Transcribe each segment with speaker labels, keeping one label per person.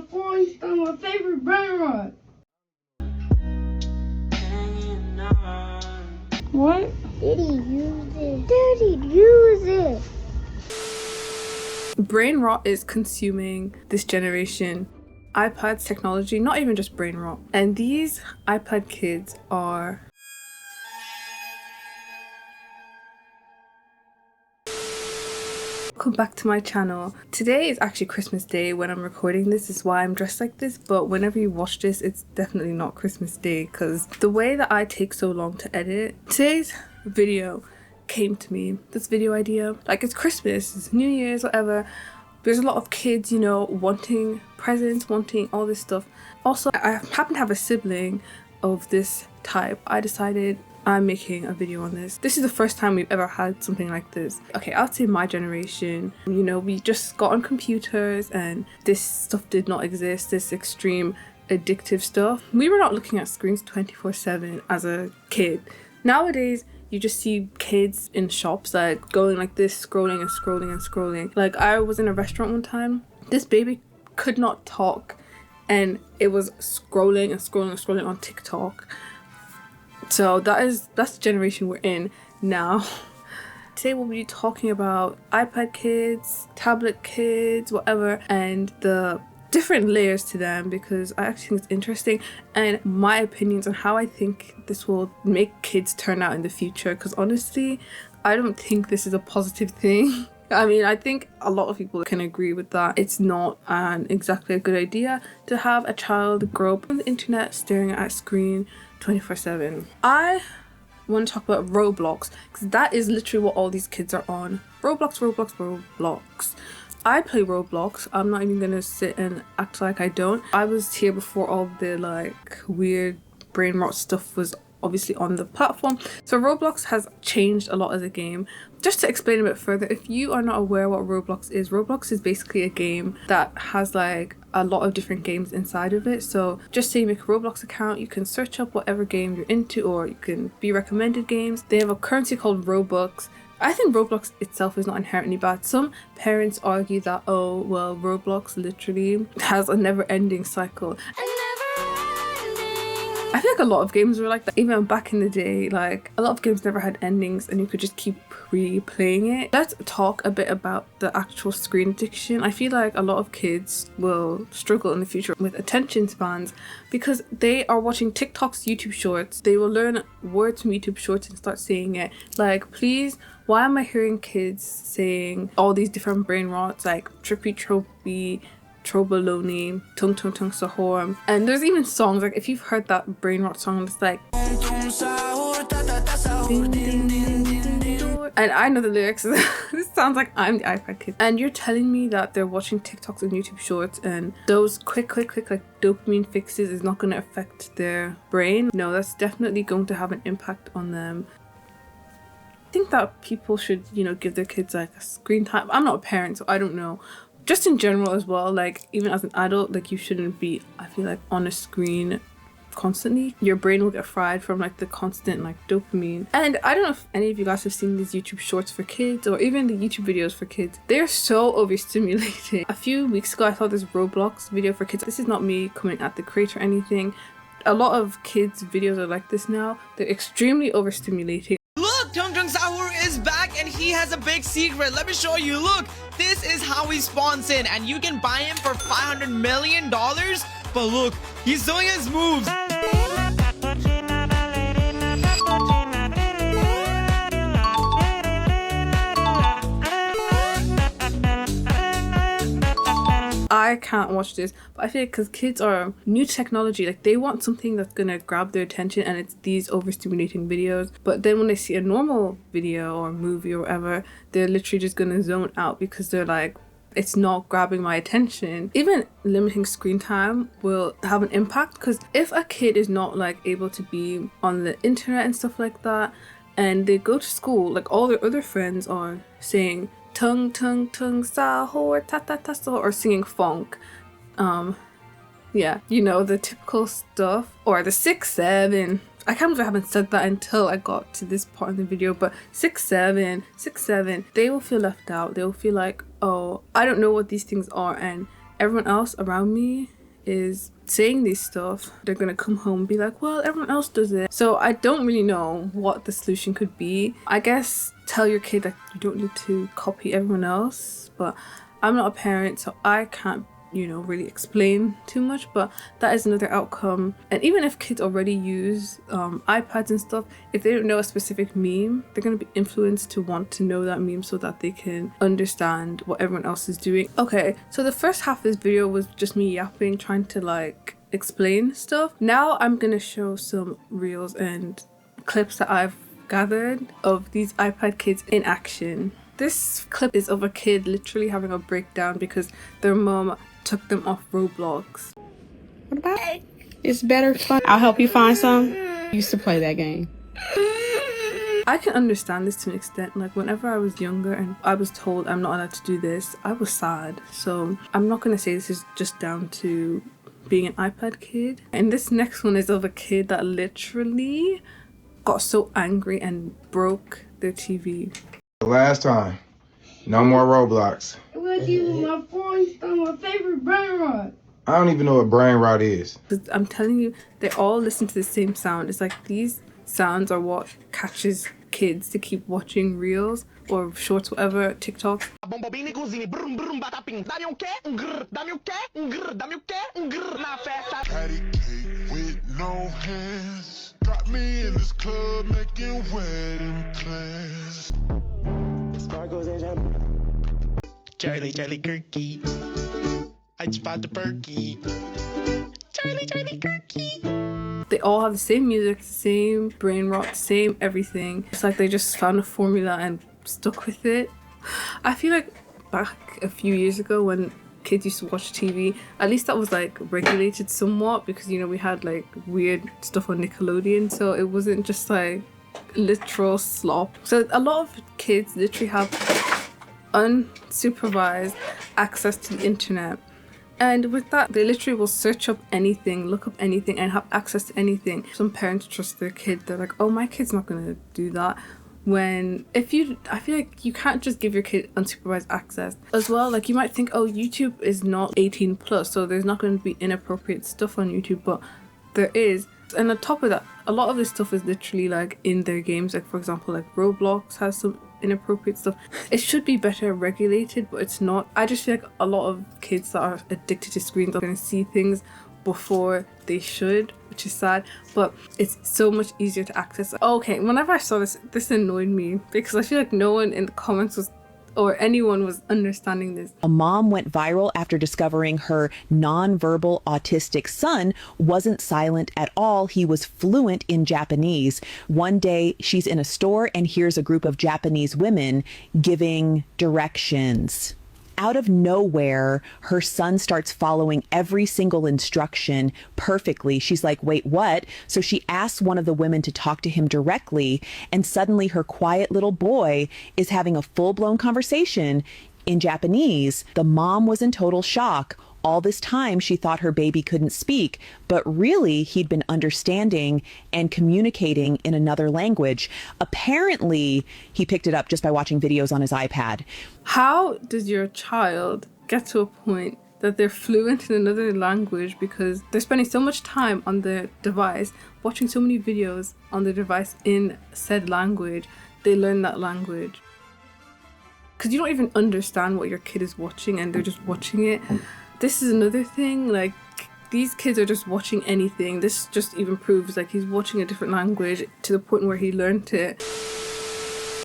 Speaker 1: before he stole my favorite brain rot. What?
Speaker 2: Daddy, use it. Daddy, use it.
Speaker 3: Brain rot is consuming this generation. iPads, technology, not even just brain rot. And these iPad kids are... Welcome back to my channel. Today is actually Christmas Day when I'm recording this. Is why I'm dressed like this, but whenever you watch this, it's definitely not Christmas Day because the way that I take so long to edit. Today's video came to me, this video idea. Like, it's Christmas, it's New Year's, whatever. There's a lot of kids, you know, wanting presents, wanting all this stuff. Also, I happen to have a sibling of this type. I decided I'm making a video on this. This is the first time we've ever had something like this. Okay, I'd say my generation, you know, we just got on computers and this stuff did not exist, this extreme addictive stuff. We were not looking at screens 24/7 as a kid. Nowadays, you just see kids in shops like going like this, scrolling and scrolling and scrolling. Like, I was in a restaurant one time, this baby could not talk and it was scrolling and scrolling and scrolling on TikTok. So that's the generation we're in now. Today we'll be talking about iPad kids, tablet kids, whatever, and the different layers to them because I actually think it's interesting and my opinions on how I think this will make kids turn out in the future, because honestly I don't think this is a positive thing. I mean, I think a lot of people can agree with that. It's not exactly a good idea to have a child grow up on the internet staring at a screen 24/7. I want to talk about Roblox because that is literally what all these kids are on. Roblox. I play Roblox. I'm not even gonna sit and act like I don't. I was here before all the like weird brain rot stuff was obviously on the platform. So Roblox has changed a lot as a game. Just to explain a bit further, if you are not aware what Roblox is basically a game that has like a lot of different games inside of it. So just say you make a Roblox account, you can search up whatever game you're into or you can be recommended games. They have a currency called Robux. I think Roblox itself is not inherently bad. Some parents argue that, oh, well, Roblox literally has a never-ending cycle. I feel like a lot of games were like that. Even back in the day, like a lot of games never had endings and you could just keep replaying it. Let's talk a bit about the actual screen addiction. I feel like a lot of kids will struggle in the future with attention spans because they are watching TikToks, YouTube shorts. They will learn words from YouTube shorts and start saying it. Like, please, why am I hearing kids saying all these different brain rots like trippy tropy, trobaloney, tung tung tung sahor, and there's even songs like if you've heard that brain rot song, it's like ding, ding, ding, ding, ding. And I know the lyrics. This sounds like I'm the iPad kid. And you're telling me that they're watching TikToks and YouTube shorts and those quick like dopamine fixes is not going to affect their brain? No, that's definitely going to have an impact on them. I think that people should, you know, give their kids like a screen time. I'm not a parent, so I don't know. Just in general as well, like even as an adult, like you shouldn't be, I feel like, on a screen constantly. Your brain will get fried from like the constant like dopamine. And I don't know if any of you guys have seen these YouTube shorts for kids or even the YouTube videos for kids. They're so overstimulating. A few weeks ago I saw this Roblox video for kids. This is not me coming at the creator or anything. A lot of kids videos are like this now. They're extremely overstimulating.
Speaker 4: Look, Tung Tung Sahur is back and he has a big secret. Let me show you. Look, this is how he spawns in and you can buy him for $500 million. But look, he's doing his moves.
Speaker 3: I can't watch this, but I feel like because kids are new to technology, like they want something that's gonna grab their attention and it's these overstimulating videos. But then when they see a normal video or movie or whatever, they're literally just gonna zone out because they're like, it's not grabbing my attention. Even limiting screen time will have an impact because if a kid is not like able to be on the internet and stuff like that and they go to school, like all their other friends are saying tung tung tung sahur ta ta ta sahur or singing funk, yeah, you know, the typical stuff, or the 6-7. I can't believe I haven't said that until I got to this part in the video, but 6-7, they will feel left out. They will feel like, oh, I don't know what these things are, and everyone else around me is saying these stuff, they're gonna come home and be like, well, everyone else does it. So I don't really know what the solution could be. I guess tell your kid that you don't need to copy everyone else, but I'm not a parent, so I can't, you know, really explain too much, but that is another outcome. And even if kids already use iPads and stuff, if they don't know a specific meme, they're going to be influenced to want to know that meme so that they can understand what everyone else is doing. Okay, so the first half of this video was just me yapping, trying to like explain stuff. Now I'm going to show some reels and clips that I've gathered of these iPad kids in action. This clip is of a kid literally having a breakdown because their mom took them off Roblox.
Speaker 5: What about it? It's better fun. I'll help you find some. I used to play that game.
Speaker 3: I can understand this to an extent. Like whenever I was younger and I was told I'm not allowed to do this, I was sad. So I'm not going to say this is just down to being an iPad kid. And this next one is of a kid that literally got so angry and broke their TV.
Speaker 6: The last time. No more Roblox.
Speaker 1: I'm gonna use my phone on my favorite brain rot.
Speaker 6: I don't even know what brain rot is.
Speaker 3: I'm telling you, they all listen to the same sound. It's like these sounds are what catches kids to keep watching reels or shorts, whatever, TikTok.
Speaker 7: Patty cake with no hands. Got me in this club making wedding plans.
Speaker 8: Charlie, Charlie Kirky. I spot the perky. Charlie, Charlie Kirky.
Speaker 3: They all have the same music, the same brain rot, the same everything. It's like they just found a formula and stuck with it. I feel like back a few years ago when kids used to watch TV, at least that was like regulated somewhat because, you know, we had like weird stuff on Nickelodeon, so it wasn't just like literal slop. So a lot of kids literally have unsupervised access to the internet, and with that they literally will search up anything, look up anything, and have access to anything. Some parents trust their kid. They're like, oh, my kid's not gonna do that. When I feel like you can't just give your kid unsupervised access as well. Like you might think, oh, YouTube is not 18 plus, so there's not going to be inappropriate stuff on YouTube, but there is. And on top of that, a lot of this stuff is literally like in their games. Like for example, like Roblox has some inappropriate stuff. It should be better regulated, but it's not. I just feel like a lot of kids that are addicted to screens are going to see things before they should, which is sad, but it's so much easier to access. Okay, whenever I saw this annoyed me because I feel like no one in the comments was, or anyone was understanding this.
Speaker 9: A mom went viral after discovering her nonverbal autistic son wasn't silent at all. He was fluent in Japanese. One day she's in a store and hears a group of Japanese women giving directions. Out of nowhere, her son starts following every single instruction perfectly. She's like, wait, what? So she asks one of the women to talk to him directly, and suddenly her quiet little boy is having a full-blown conversation in Japanese. The mom was in total shock. All this time, she thought her baby couldn't speak, but really he'd been understanding and communicating in another language. Apparently, he picked it up just by watching videos on his iPad.
Speaker 3: How does your child get to a point that they're fluent in another language because they're spending so much time on their device, watching so many videos on the device in said language, they learn that language? Because you don't even understand what your kid is watching and they're just watching it. This is another thing, like these kids are just watching anything. This just even proves like he's watching a different language to the point where he learned it.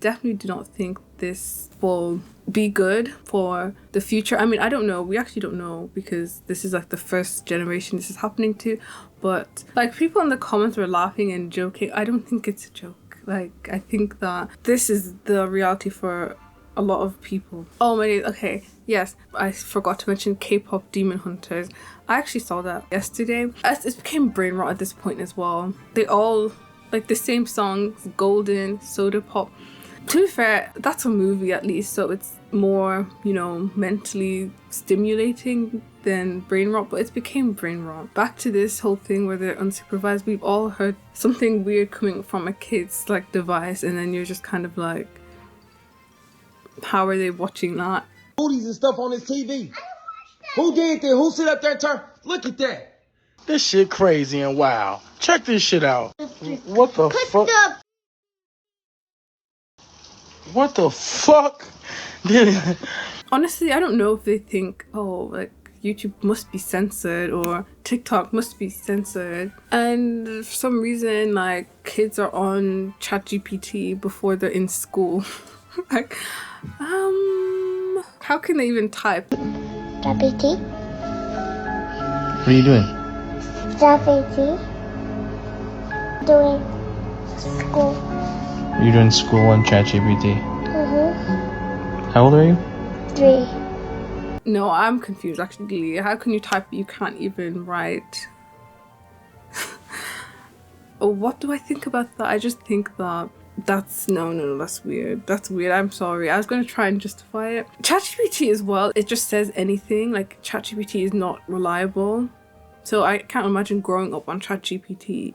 Speaker 3: Definitely do not think this will be good for the future. I mean, I don't know. We actually don't know because this is like the first generation this is happening to. But like people in the comments were laughing and joking. I don't think it's a joke. Like I think that this is the reality for a lot of people. Oh my days, okay. Yes, I forgot to mention K-pop Demon Hunters. I actually saw that yesterday. It became brain rot at this point as well. They all like the same songs, Golden, Soda Pop. To be fair, that's a movie at least, so it's more, you know, mentally stimulating than brain rot, but it's became brain rot. Back to this whole thing where they're unsupervised. We've all heard something weird coming from a kid's like device, and then you're just kind of like, how are they watching that?
Speaker 10: Booties and stuff on his TV.
Speaker 6: Who did that? Who sit up there and turn? Look at that.
Speaker 8: This shit crazy and wild. Check this shit out. What the fuck? What the fuck?
Speaker 3: Honestly, I don't know if they think, oh, like YouTube must be censored or TikTok must be censored. And for some reason, like kids are on ChatGPT before they're in school. Like, how can they even type?
Speaker 2: GPT.
Speaker 4: What are you doing?
Speaker 2: GPT. Doing school.
Speaker 4: You're doing school on ChatGPT. How old are you?
Speaker 2: 3.
Speaker 3: No, I'm confused actually. How can you type but you can't even write? Oh, what do I think about that? I just think that that's no, that's weird. That's weird. I'm sorry. I was going to try and justify it. ChatGPT as well, it just says anything. Like ChatGPT is not reliable. So I can't imagine growing up on ChatGPT.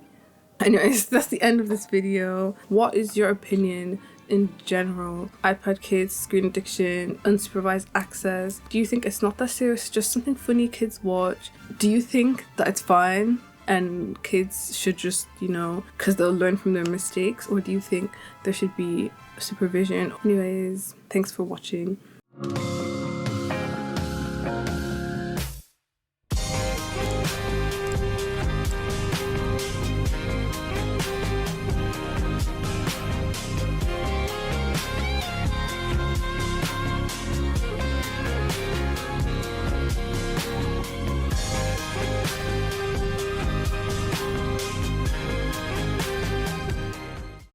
Speaker 3: Anyways, that's the end of this video. What is your opinion in general? iPad kids, screen addiction, unsupervised access. Do you think it's not that serious, just something funny kids watch? Do you think that it's fine and kids should just, you know, because they'll learn from their mistakes? Or do you think there should be supervision? Anyways, thanks for watching.